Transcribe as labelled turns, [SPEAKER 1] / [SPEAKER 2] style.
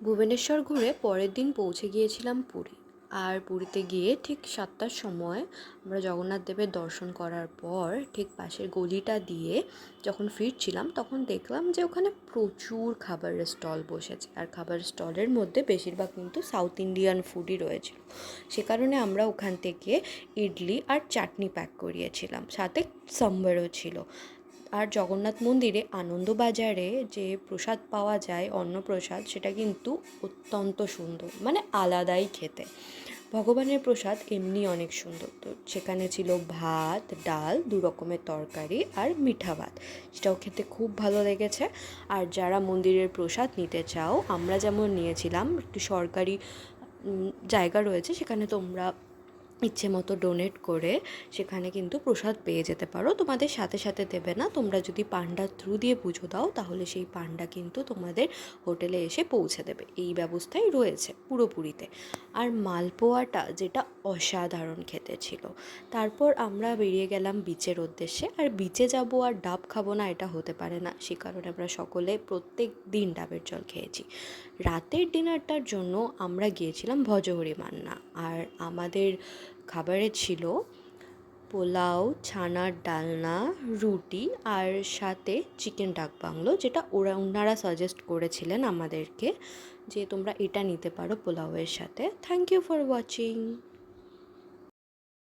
[SPEAKER 1] ভুবনেশ্বর ঘুরে পরের দিন পৌঁছে গিয়েছিলাম পুরী। আর পুরীতে গিয়ে ঠিক 7টার সময় আমরা জগন্নাথ দেবের দর্শন করার পর ঠিক পাশের গলিটা দিয়ে যখন ফিরছিলাম তখন দেখলাম যে ওখানে প্রচুর খাবারের স্টল বসেছে, আর খাবারের স্টলের মধ্যে বেশিরভাগ কিন্তু সাউথ ইন্ডিয়ান ফুডই রয়েছিল। সে কারণে আমরা ওখান থেকে ইডলি আর চাটনি প্যাক করিয়েছিলাম, সাথে সাম্বারও ছিল। আর জগন্নাথ মন্দিরে আনন্দবাজারে যে প্রসাদ পাওয়া যায় অন্নপ্রসাদ, সেটা কিন্তু অত্যন্ত সুন্দর, মানে আলাদাই খেতে। ভগবানের প্রসাদ এমনি অনেক সুন্দর, তো সেখানে ছিল ভাত, ডাল, 2 রকমের তরকারি আর মিঠা ভাত, সেটাও খেতে খুব ভালো লেগেছে। আর যারা মন্দিরের প্রসাদ নিতে চাও, আমরা যেমন নিয়েছিলাম, একটি সরকারি জায়গা রয়েছে, সেখানে তোমরা ইচ্ছে মতো ডোনেট করে সেখানে কিন্তু প্রসাদ পেয়ে যেতে পারো। তোমাদের সাথে সাথে দেবে না, তোমরা যদি পান্ডার থ্রু দিয়ে পুজো দাও তাহলে সেই পান্ডা কিন্তু তোমাদের হোটেলে এসে পৌঁছে দেবে, এই ব্যবস্থাই রয়েছে পুরোপুরিতে। আর মালপোয়াটা যেটা অসাধারণ খেতে ছিল। তারপর আমরা বেরিয়ে গেলাম বিচের উদ্দেশ্যে। আর বিচে যাব আর ডাব খাবো না, এটা হতে পারে না, সে কারণে আমরা সকলে প্রত্যেক দিন ডাবের জল খেয়েছি। রাতের ডিনারটার জন্য আমরা গিয়েছিলাম ভজহরি মান্না। আর আমাদের খাবারে ছিল পোলাও, ছানার ডালনা, রুটি আর সাথে চিকেন ডাক বাংলো, যেটা ওনারা সাজেস্ট করেছিলেন আমাদেরকে যে তোমরা এটা নিতে পারো পোলাওয়ের সাথে। Thank you for watching.